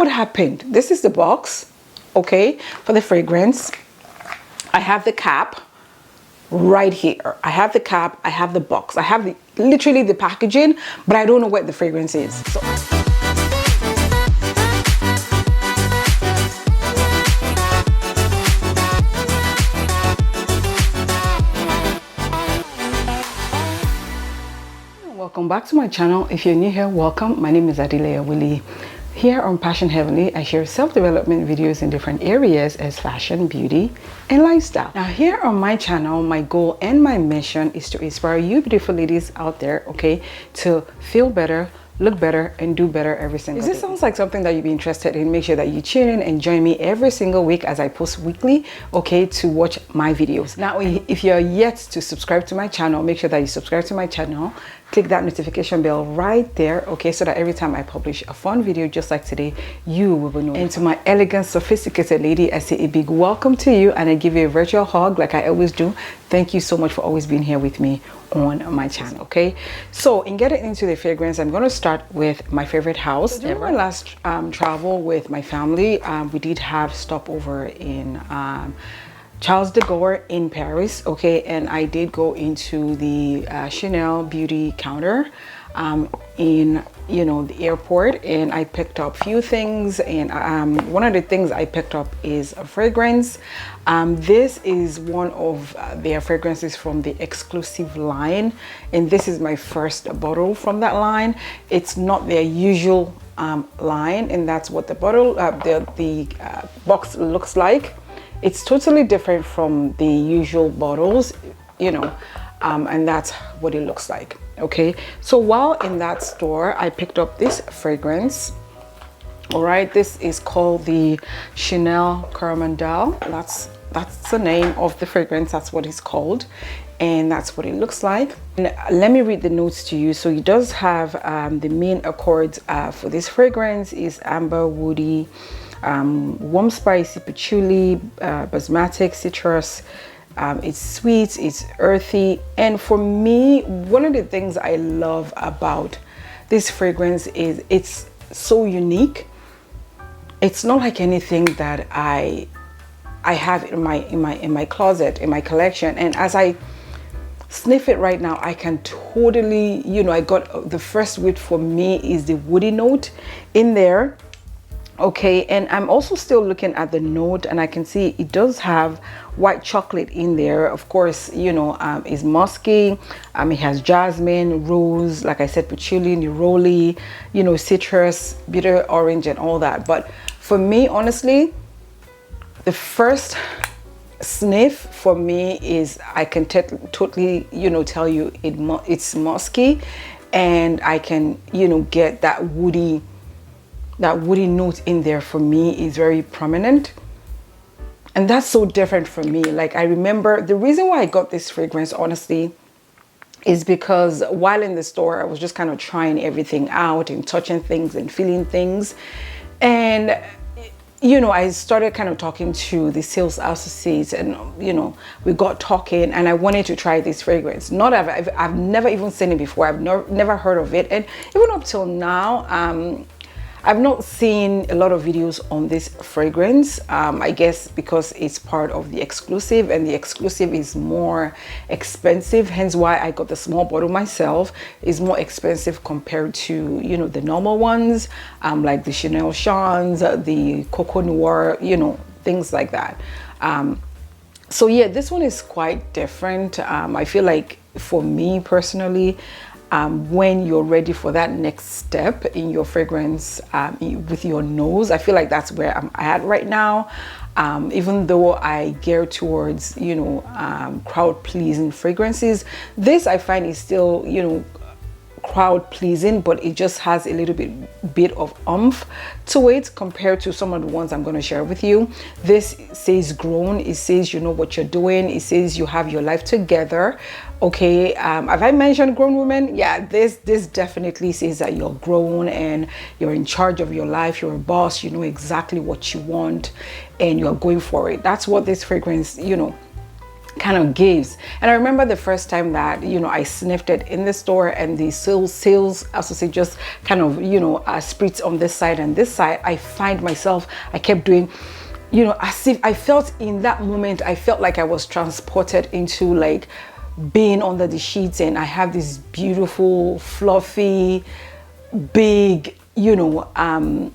what happened. This is the box, okay, for the fragrance. I have the cap right here. I have the cap, I have the box, I have literally the packaging, but I don't know what the fragrance is. So welcome back to my channel. If you're new here, welcome. My name is Adilea Willie. Here on Passion Heavenly, I share self-development videos in different areas as fashion, beauty, and lifestyle. Now here on my channel, my goal and my mission is to inspire you beautiful ladies out there, okay, to feel better, look better, and do better every single day. If this sounds like something that you'd be interested in, make sure that you tune in and join me every single week as I post weekly, okay, to watch my videos. Now, if you're yet to subscribe to my channel, make sure that you subscribe to my channel. Click that notification bell right there, okay, so that every time I publish a fun video just like today, you will know. And to my elegant, sophisticated lady, I say a big welcome to you, and I give you a virtual hug like I always do. Thank you so much for always being here with me on my channel, okay? So in getting into the fragrance, I'm going to start with my favorite house. During my last travel with my family, we did have stopover in Charles de Gaulle in Paris, okay, and I did go into the Chanel beauty counter in, you know, the airport, and I picked up a few things, and one of the things I picked up is a fragrance. This is one of their fragrances from the exclusive line, and this is my first bottle from that line. It's not their usual line, and that's what the bottle, the box looks like. It's totally different from the usual bottles, you know, and that's what it looks like, okay? So while in that store, I picked up this fragrance, all right? This is called the Chanel Caramel. That's the name of the fragrance, that's what it's called, and that's what it looks like. And let me read the notes to you. So it does have the main accords for this fragrance is amber, woody, warm, spicy, patchouli, basmatic, citrus. It's sweet, it's earthy, and for me, one of the things I love about this fragrance is it's so unique. It's not like anything that I have in my closet, in my collection, and as I sniff it right now, I can totally, you know, I got the first whiff for me is the woody note in there. Okay, and I'm also still looking at the note, and I can see it does have white chocolate in there. Of course, you know, it's musky. It has jasmine, rose, like I said, patchouli, neroli, you know, citrus, bitter orange, and all that. But for me, honestly, the first sniff for me is I can totally, you know, tell you it's musky, and I can, you know, get that woody note in there. For me is very prominent, and that's so different from me. Like, I remember the reason why I got this fragrance, honestly, is because while in the store, I was just kind of trying everything out and touching things and feeling things, and you know, I started kind of talking to the sales associates, and you know, we got talking, and I wanted to try this fragrance. I've never even seen it before. I've never heard of it, and even up till now, I've not seen a lot of videos on this fragrance. I guess because it's part of the exclusive, and the exclusive is more expensive, hence why I got the small bottle myself. It's more expensive compared to, you know, the normal ones, like the Chanel Chans, the Coco Noir, you know, things like that. So yeah, this one is quite different. I feel like for me personally, when you're ready for that next step in your fragrance with your nose, I feel like that's where I'm at right now. Even though I gear towards, you know, crowd pleasing fragrances, this I find is still, you know, crowd pleasing, but it just has a little bit of oomph to it compared to some of the ones I'm going to share with you. This says grown, it says you know what you're doing, it says you have your life together. Okay, have I mentioned grown women? Yeah, this definitely says that you're grown and you're in charge of your life, you're a boss, you know exactly what you want, and you're going for it. That's what this fragrance, you know, kind of gives. And I remember the first time that, you know, I sniffed it in the store, and the sales associate just kind of, you know, spritz on this side and this side. I find myself, I kept doing, you know, as if I felt in that moment, I felt like I was transported into like being under the sheets, and I have this beautiful, fluffy, big, you know,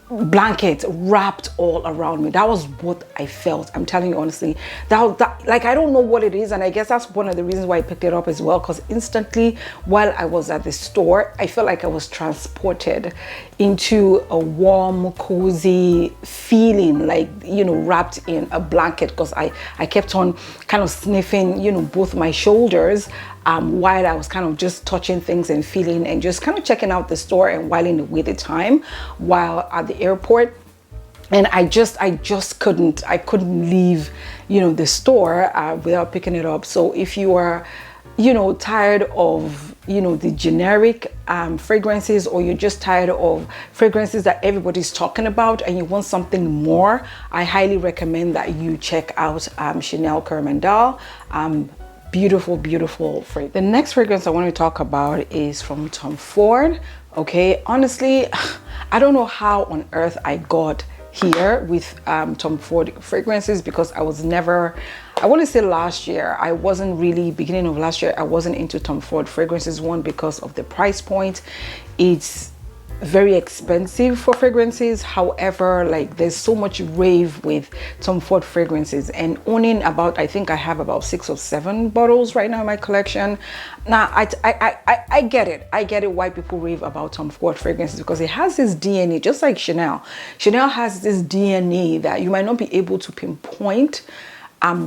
blanket wrapped all around me. That was what I felt. I'm telling you honestly, that like, I don't know what it is, and I guess that's one of the reasons why I picked it up as well, because instantly while I was at the store, I felt like I was transported into a warm, cozy feeling, like, you know, wrapped in a blanket, because I kept on kind of sniffing, you know, both my shoulders while I was kind of just touching things and feeling and just kind of checking out the store and whiling away the time while at the airport. And I just couldn't leave, you know, the store without picking it up. So if you are, you know, tired of, you know, the generic fragrances, or you're just tired of fragrances that everybody's talking about and you want something more, I highly recommend that you check out Chanel Coromandel. Beautiful fragrance. The next fragrance I want to talk about is from Tom Ford. Okay, honestly, I don't know how on earth I got here with Tom Ford fragrances, because I was never, I want to say last year, I wasn't really, beginning of last year, I wasn't into Tom Ford fragrances. One, because of the price point. It's very expensive for fragrances. However, like, there's so much rave with Tom Ford fragrances, and owning about, I think I have about 6 or 7 bottles right now in my collection. Now I get it why people rave about Tom Ford fragrances, because it has this DNA, just like Chanel has this DNA that you might not be able to pinpoint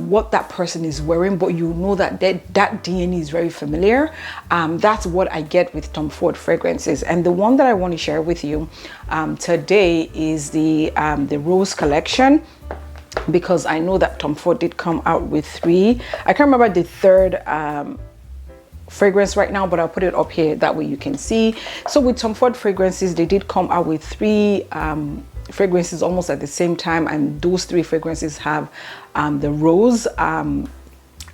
what that person is wearing, but you know that that DNA is very familiar. That's what I get with Tom Ford fragrances. And the one that I want to share with you today is the Rose collection, because I know that Tom Ford did come out with 3. I can't remember the third fragrance right now, but I'll put it up here, that way you can see. So with Tom Ford fragrances, they did come out with 3 fragrances almost at the same time, and those 3 fragrances have the rose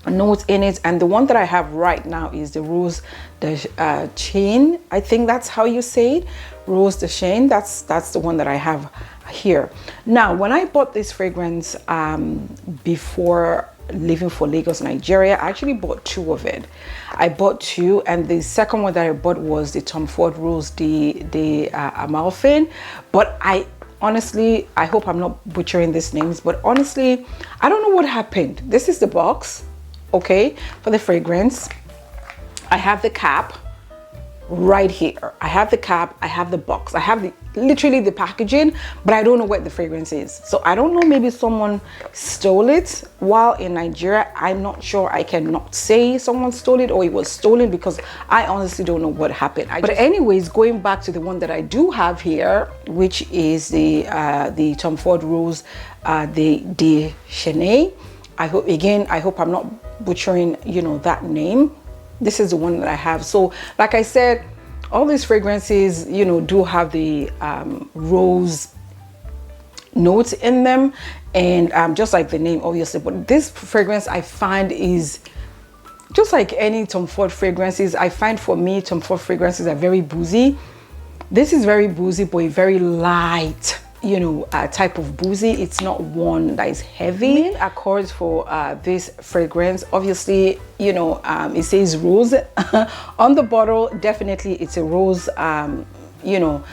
notes in it. And the one that I have right now is the Rose de Chine. I think that's how you say it, Rose de Chine. That's the one that I have here. Now, when I bought this fragrance before leaving for Lagos, Nigeria, I actually bought 2 of it. I bought 2, and the second one that I bought was the Tom Ford Rose de Amalfi. But honestly, I hope I'm not butchering these names, but honestly, I don't know what happened. This is the box, okay, for the fragrance. I have the cap right here. I have the cap, I have the box, I have literally the packaging, but I don't know what the fragrance is. So I don't know, maybe someone stole it while in Nigeria. I'm not sure. I cannot say someone stole it or it was stolen, because I honestly don't know what happened. But anyways, going back to the one that I do have here, which is the Tom Ford Rose de Chine. I hope I'm not butchering, you know, that name. This is the one that I have. So like I said, all these fragrances, you know, do have the rose notes in them, and just like the name, obviously. But this fragrance, I find, is just like any Tom Ford fragrances. I find, for me, Tom Ford fragrances are very boozy. This is very boozy, but a very light, you know, type of boozy. It's not one that is heavy. Main accords for this fragrance, obviously, you know, it says rose on the bottle. Definitely it's a rose, you know,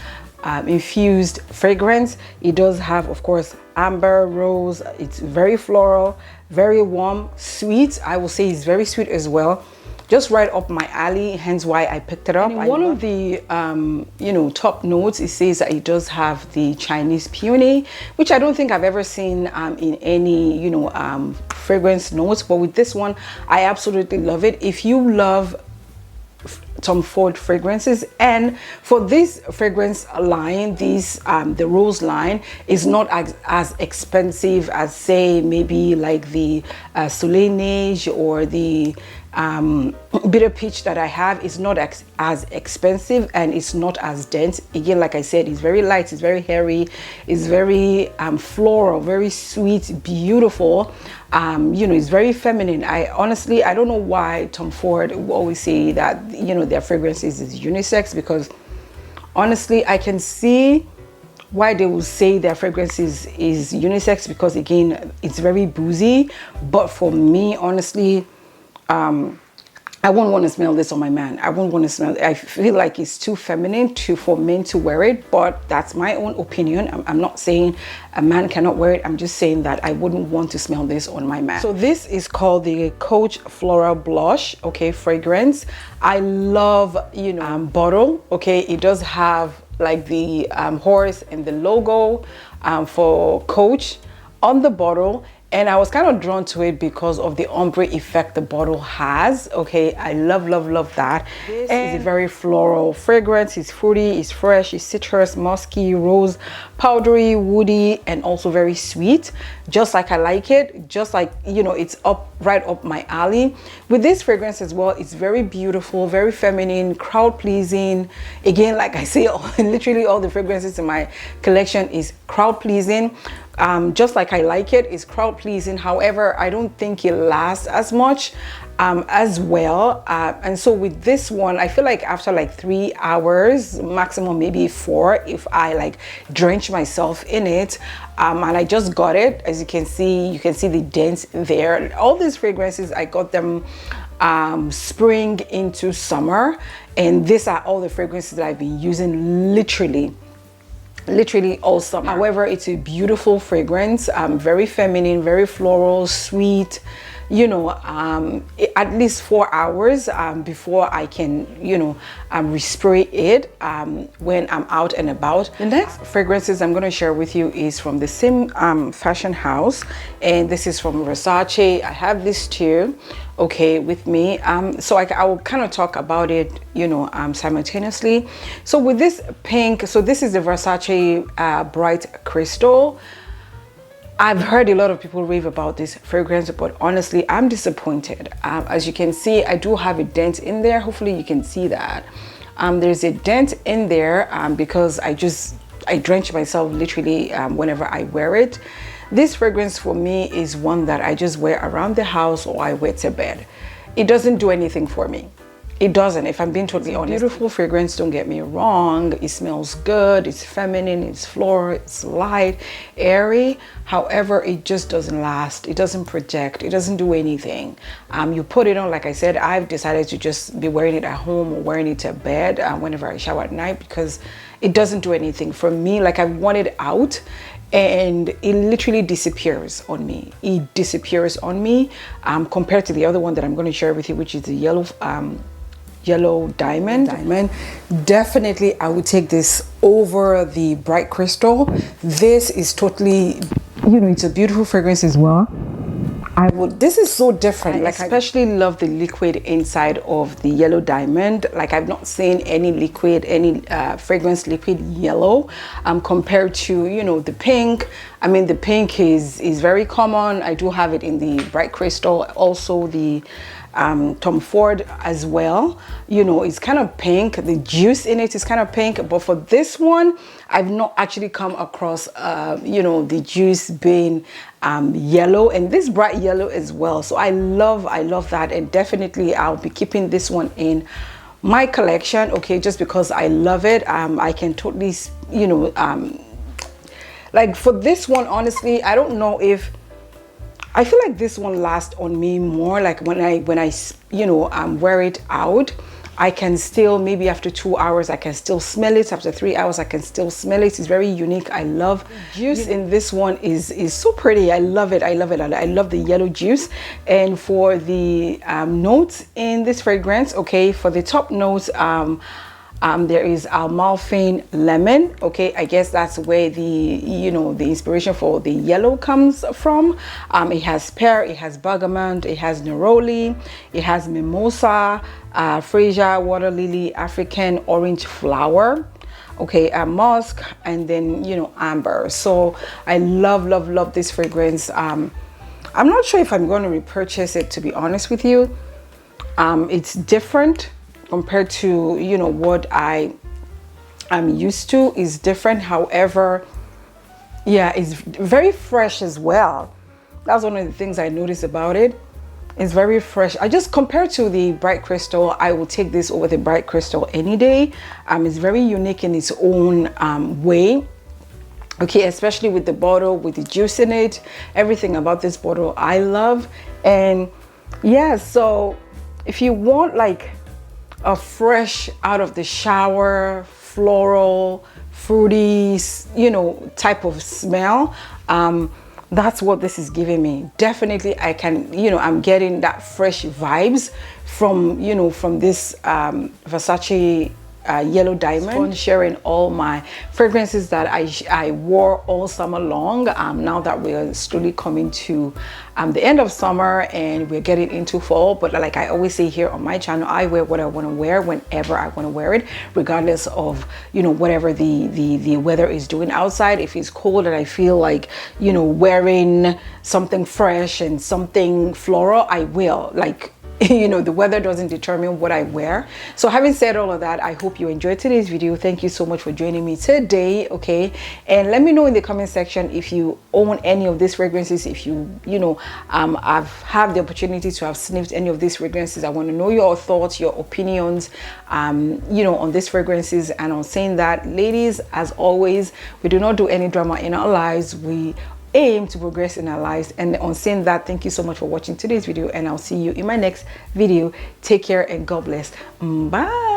infused fragrance. It does have, of course, amber, rose. It's very floral, very warm, sweet. I will say it's very sweet as well. Just right up my alley, hence why I picked it up. And in one of the you know, top notes, it says that it does have the Chinese peony, which I don't think I've ever seen in any, you know, fragrance notes. But with this one, I absolutely love it. If you love Tom Ford fragrances, and for this fragrance line, this the rose line is not as expensive as, say, maybe like the Soleil Neige or the bitter peach that I have is not as expensive, and it's not as dense. Again, like I said, it's very light, it's very hairy, it's very floral, very sweet, beautiful. You know, it's very feminine. I honestly, I don't know why Tom Ford will always say that, you know, their fragrances is unisex, because honestly, I can see why they will say their fragrance is unisex, because again, it's very boozy. But for me, honestly, I wouldn't want to smell this on my man. I wouldn't want to smell it. I feel like it's too feminine for men to wear it, but that's my own opinion. I'm not saying a man cannot wear it. I'm just saying that I wouldn't want to smell this on my man. So this is called the Coach Floral Blush, okay, fragrance. I love, you know, bottle, okay. It does have like the horse and the logo for Coach on the bottle. And I was kind of drawn to it because of the ombre effect the bottle has. Okay, I love that. This is a very floral fragrance. It's fruity, it's fresh, it's citrus, musky, rose, powdery, woody, and also very sweet. Just like I like it. Just like, you know, it's right up my alley. With this fragrance as well, it's very beautiful, very feminine, crowd pleasing. Again, like I say, literally all the fragrances in my collection is crowd pleasing. Just like I like it, it's crowd pleasing. However, I don't think it lasts as much as well. And so with this one, I feel like after like 3 hours, maximum maybe 4, if I like drench myself in it, and I just got it. As you can see the dents there. All these fragrances, I got them spring into summer, and these are all the fragrances that I've been using literally all summer. However, it's a beautiful fragrance, very feminine, very floral, sweet, you know, at least 4 hours before I can, you know, respray it when I'm out and about. The next fragrances I'm going to share with you is from the same fashion house, and this is from Versace. I have this too, okay, with me. So I will kind of talk about it, you know, simultaneously. So with this pink, so this is the Versace Bright Crystal. I've heard a lot of people rave about this fragrance, but honestly, I'm disappointed. As you can see, I do have a dent in there. Hopefully you can see that. There's a dent in there because I drench myself literally whenever I wear it. This fragrance for me is one that I just wear around the house or I wear to bed. It doesn't do anything for me. It doesn't, if I'm being totally honest. Beautiful fragrance, don't get me wrong. It smells good, it's feminine, it's floral, it's light, airy. However, it just doesn't last. It doesn't project, it doesn't do anything. You put it on, like I said, I've decided to just be wearing it at home or wearing it to bed whenever I shower at night, because it doesn't do anything for me. Like, I want it out, and it literally disappears on me. It disappears on me compared to the other one that I'm going to share with you, which is the yellow diamond. Definitely I would take this over the Bright Crystal. This is totally, you know, it's a beautiful fragrance as well. This is so different. Like, I especially love the liquid inside of the yellow diamond. Like, I've not seen any liquid, any fragrance liquid yellow compared to, you know, the pink. I mean, the pink is very common. I do have it in the Bright Crystal, also the Tom Ford as well. You know, it's kind of pink. The juice in it is kind of pink, but for this one, I've not actually come across you know, the juice being yellow, and this bright yellow as well. So I love that, and definitely I'll be keeping this one in my collection, okay, just because I love it. I can totally, you know, like for this one, honestly, I don't know if I feel like this one lasts on me more. Like when I you know, wear it out, I can still, maybe after 2 hours, I can still smell it. After 3 hours, I can still smell it. It's very unique. I love juice in this one is so pretty. I love it. I love the yellow juice. And for the notes in this fragrance, okay, for the top notes, there is Amalfi lemon. Okay, I guess that's where the, you know, the inspiration for the yellow comes from. It has pear, it has bergamot, it has neroli, it has mimosa, freesia, water lily, African orange flower, okay, musk, and then, you know, amber. So I love this fragrance. I'm not sure if I'm going to repurchase it, to be honest with you. It's different compared to, you know, what I'm used to. Is different. However, yeah, it's very fresh as well. That's one of the things I noticed about it. It's very fresh. I just, compared to the Bright Crystal, I will take this over the Bright Crystal any day. It's very unique in its own way. Okay, especially with the bottle, with the juice in it. Everything about this bottle I love. And yeah, so if you want like a fresh, out of the shower, floral, fruity, you know, type of smell, that's what this is giving me. Definitely I can, you know, I'm getting that fresh vibes from, you know, from this Versace Yellow Diamond. Sharing all my fragrances that I wore all summer long. Now that we're slowly coming to the end of summer and we're getting into fall, but like I always say here on my channel, I wear what I want to wear whenever I want to wear it, regardless of, you know, whatever the weather is doing outside. If it's cold and I feel like, you know, wearing something fresh and something floral, I will. Like, you know, the weather doesn't determine what I wear. So having said all of that, I hope you enjoyed today's video. Thank you so much for joining me today. Okay, and let me know in the comment section if you own any of these fragrances. If you know, I've had the opportunity to have sniffed any of these fragrances. I want to know your thoughts, your opinions, you know, on these fragrances. And on saying that, ladies, as always, we do not do any drama in our lives. We aim to progress in our lives. And on saying that, thank you so much for watching today's video, and I'll see you in my next video. Take care and God bless. Bye.